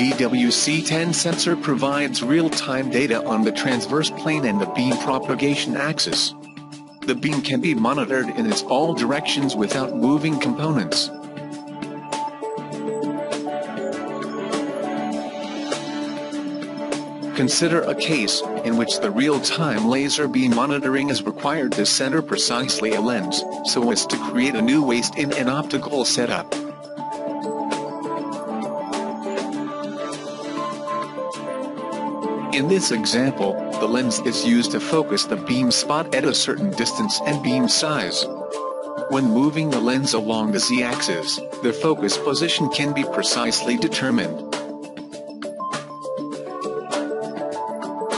DWC-10 sensor provides real-time data on the transverse plane and the beam propagation axis. The beam can be monitored in its all directions without moving components. Consider a case in which the real-time laser beam monitoring is required to center precisely a lens, so as to create a new waist in an optical setup. In this example, the lens is used to focus the beam spot at a certain distance and beam size. When moving the lens along the z-axis, the focus position can be precisely determined.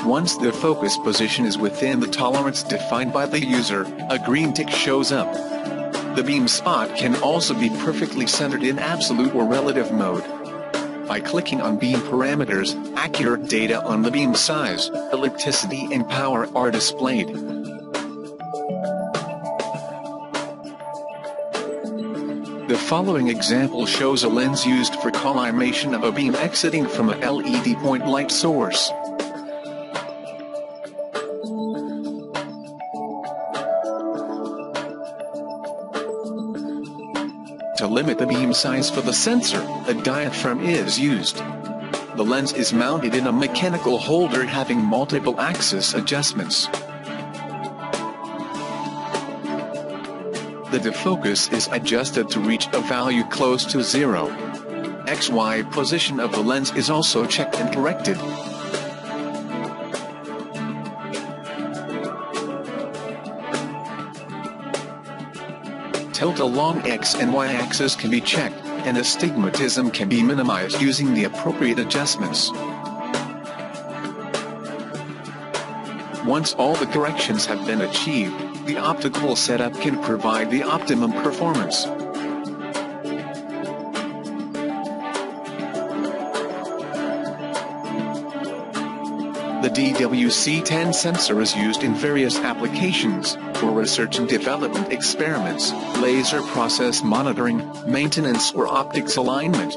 Once the focus position is within the tolerance defined by the user, a green tick shows up. The beam spot can also be perfectly centered in absolute or relative mode. By clicking on beam parameters, accurate data on the beam size, ellipticity and power are displayed. The following example shows a lens used for collimation of a beam exiting from a LED point light source. To limit the beam size for the sensor, a diaphragm is used. The lens is mounted in a mechanical holder having multiple axis adjustments. The defocus is adjusted to reach a value close to 0. XY position of the lens is also checked and corrected. Tilt along X and Y axis can be checked, and astigmatism can be minimized using the appropriate adjustments. Once all the corrections have been achieved, the optical setup can provide the optimum performance. The DWC-10 sensor is used in various applications, for research and development experiments, laser process monitoring, maintenance or optics alignment.